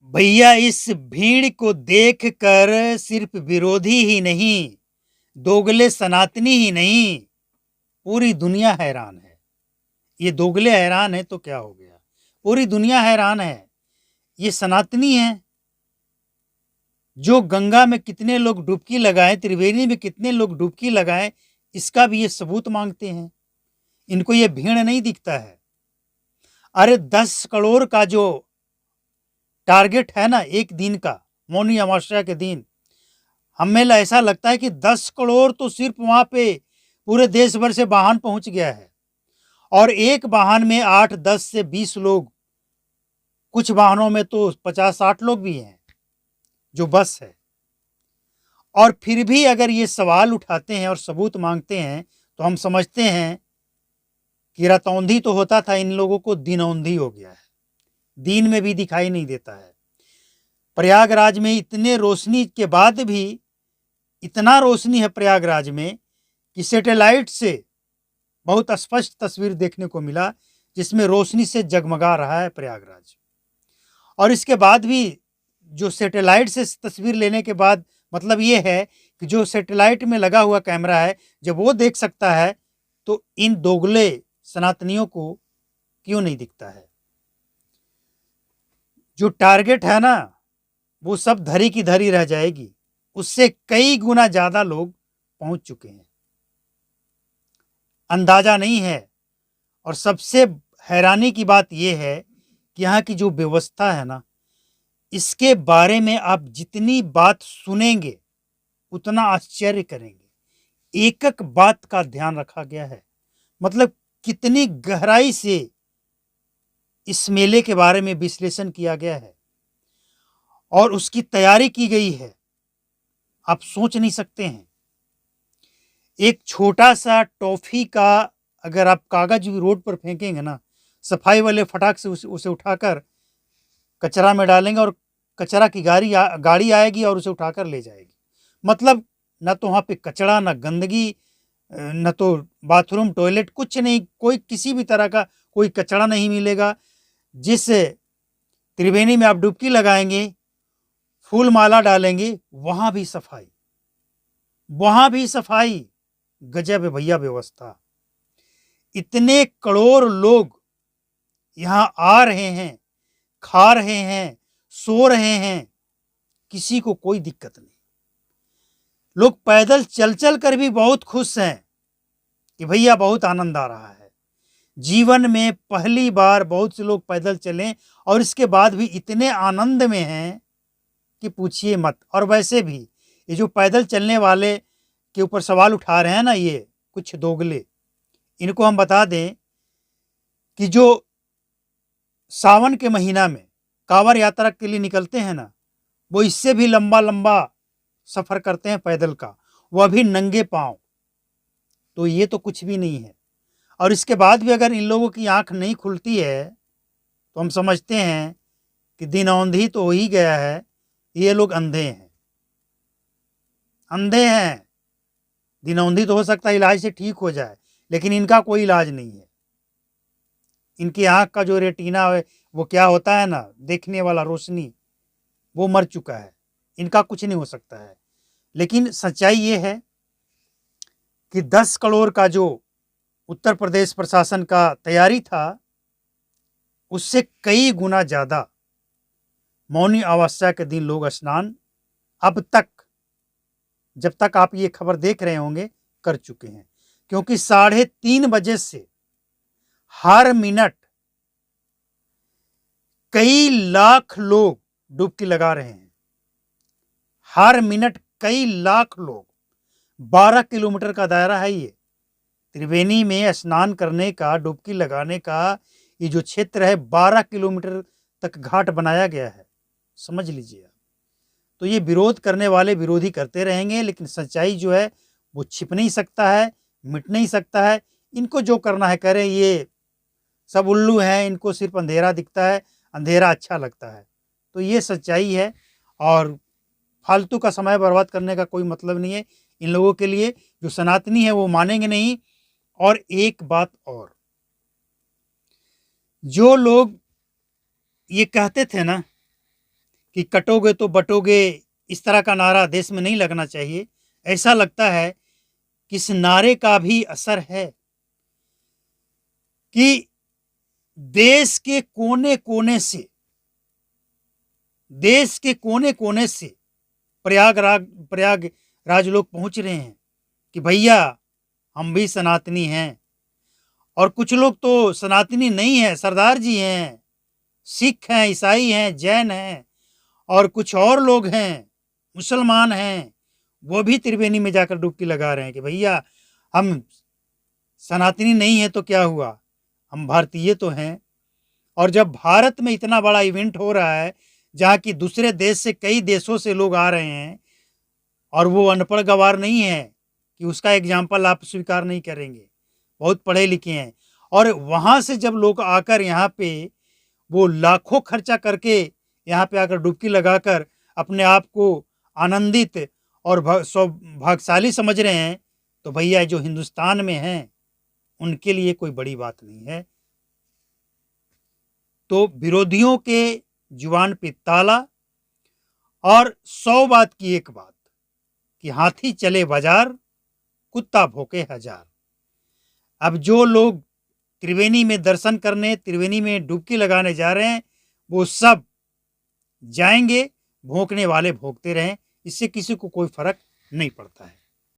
भैया इस भीड़ को देखकर सिर्फ विरोधी ही नहीं, दोगले सनातनी ही नहीं, पूरी दुनिया हैरान है। ये दोगले हैरान है तो क्या हो गया, पूरी दुनिया हैरान है। ये सनातनी है जो गंगा में कितने लोग डुबकी लगाए, त्रिवेणी में कितने लोग डुबकी लगाए, इसका भी ये सबूत मांगते हैं। इनको ये भीड़ नहीं दिखता है। अरे 10 करोड़ का जो टारगेट है ना एक दिन का, मौनी अमावस्या के दिन, हमें ऐसा लगता है कि 10 करोड़ तो सिर्फ वहां पे पूरे देश भर से वाहन पहुंच गया है। और एक वाहन में 8, 10 से 20 लोग, कुछ वाहनों में तो 50-60 लोग भी हैं जो बस है। और फिर भी अगर ये सवाल उठाते हैं और सबूत मांगते हैं तो हम समझते हैं कि रतौंधी तो होता था, इन लोगों को दिनौंधी हो गया है। दिन में भी दिखाई नहीं देता है। प्रयागराज में इतने रोशनी के बाद भी, इतना रोशनी है प्रयागराज में कि सैटेलाइट से बहुत स्पष्ट तस्वीर देखने को मिला, जिसमें रोशनी से जगमगा रहा है प्रयागराज। और इसके बाद भी जो सैटेलाइट से तस्वीर लेने के बाद मतलब ये है कि जो सैटेलाइट में लगा हुआ कैमरा है, जब वो देख सकता है तो इन दोगले सनातनियों को क्यों नहीं दिखता है। जो टारगेट है ना, वो सब धरी की धरी रह जाएगी। उससे कई गुना ज्यादा लोग पहुंच चुके हैं, अंदाजा नहीं है। और सबसे हैरानी की बात यह है कि यहाँ की जो व्यवस्था है ना, इसके बारे में आप जितनी बात सुनेंगे उतना आश्चर्य करेंगे। एक एक बात का ध्यान रखा गया है। मतलब कितनी गहराई से इस मेले के बारे में विश्लेषण किया गया है और उसकी तैयारी की गई है, आप सोच नहीं सकते हैं। एक छोटा सा टॉफी का अगर आप कागज भी रोड पर फेंकेंगे ना, सफाई वाले फटाक से उसे उठाकर कचरा में डालेंगे और कचरा की गाड़ी आएगी और उसे उठाकर ले जाएगी। मतलब न तो वहाँ पे कचरा, न गंदगी, न तो बाथरूम टॉयलेट, कुछ नहीं, कोई किसी भी तरह का कोई कचरा नहीं मिलेगा। जिस त्रिवेणी में आप डुबकी लगाएंगे, फूल माला डालेंगे, वहां भी सफाई, वहां भी सफाई। गजब है भैया व्यवस्था। इतने करोड़ लोग यहां आ रहे हैं, खा रहे हैं, सो रहे हैं, किसी को कोई दिक्कत नहीं। लोग पैदल चल चल कर भी बहुत खुश हैं कि भैया बहुत आनंद आ रहा है। जीवन में पहली बार बहुत से लोग पैदल चले और इसके बाद भी इतने आनंद में हैं कि पूछिए मत। और वैसे भी ये जो पैदल चलने वाले के ऊपर सवाल उठा रहे हैं ना, ये कुछ दोगले, इनको हम बता दें कि जो सावन के महीना में कांवड़ यात्रा के लिए निकलते हैं ना, वो इससे भी लंबा लंबा सफर करते हैं पैदल का, वह भी नंगे पांव। तो ये तो कुछ भी नहीं है। और इसके बाद भी अगर इन लोगों की आंख नहीं खुलती है तो हम समझते हैं कि दिनौंधी तो हो ही गया है। ये लोग अंधे हैं, अंधे हैं। दिनौंधी तो हो सकता है इलाज से ठीक हो जाए, लेकिन इनका कोई इलाज नहीं है। इनकी आंख का जो रेटिना है, वो क्या होता है ना, देखने वाला रोशनी, वो मर चुका है। इनका कुछ नहीं हो सकता है। लेकिन सच्चाई ये है कि 10 करोड़ का जो उत्तर प्रदेश प्रशासन का तैयारी था, उससे कई गुना ज्यादा मौनी अमावस्या के दिन लोग स्नान अब तक, जब तक आप ये खबर देख रहे होंगे, कर चुके हैं। क्योंकि 3:30 बजे से हर मिनट कई लाख लोग डुबकी लगा रहे हैं। हर मिनट कई लाख लोग। 12 किलोमीटर का दायरा है ये। त्रिवेणी में स्नान करने का, डुबकी लगाने का ये जो क्षेत्र है, 12 किलोमीटर तक घाट बनाया गया है। समझ लीजिए। तो ये विरोध करने वाले विरोधी करते रहेंगे, लेकिन सच्चाई जो है वो छिप नहीं सकता है, मिट नहीं सकता है। इनको जो करना है करें, ये सब उल्लू हैं, इनको सिर्फ अंधेरा दिखता है, अंधेरा अच्छा लगता है। तो ये सच्चाई है और फालतू का समय बर्बाद करने का कोई मतलब नहीं है इन लोगों के लिए। जो सनातनी है वो मानेंगे नहीं। और एक बात और, जो लोग ये कहते थे ना कि कटोगे तो बटोगे, इस तरह का नारा देश में नहीं लगना चाहिए। ऐसा लगता है कि इस नारे का भी असर है कि देश के कोने-कोने से, देश के कोने-कोने से प्रयागराज लोग पहुंच रहे हैं कि भैया हम भी सनातनी हैं। और कुछ लोग तो सनातनी नहीं है, सरदार जी हैं, सिख हैं, ईसाई हैं, जैन हैं, और कुछ और लोग हैं, मुसलमान हैं, वो भी त्रिवेणी में जाकर डुबकी लगा रहे हैं कि भैया हम सनातनी नहीं है तो क्या हुआ, हम भारतीय तो हैं। और जब भारत में इतना बड़ा इवेंट हो रहा है, जहाँ की दूसरे देश से, कई देशों से लोग आ रहे हैं, और वो अनपढ़ गँवार नहीं है कि उसका एग्जाम्पल आप स्वीकार नहीं करेंगे, बहुत पढ़े लिखे हैं। और वहाँ से जब लोग आकर यहाँ पे वो लाखों खर्चा करके यहाँ पे आकर डुबकी लगाकर अपने आप को आनंदित और सौभाग्यशाली समझ रहे हैं, तो भैया जो हिंदुस्तान में हैं उनके लिए कोई बड़ी बात नहीं है। तो विरोधियों के जुबान पे ताला, और 100 बात की एक बात कि हाथी चले बाजार, कुत्ता भौंके हजार। अब जो लोग त्रिवेणी में दर्शन करने, त्रिवेणी में डुबकी लगाने जा रहे हैं, वो सब जाएंगे, भौंकने वाले भौंकते रहें, इससे किसी को कोई फर्क नहीं पड़ता है।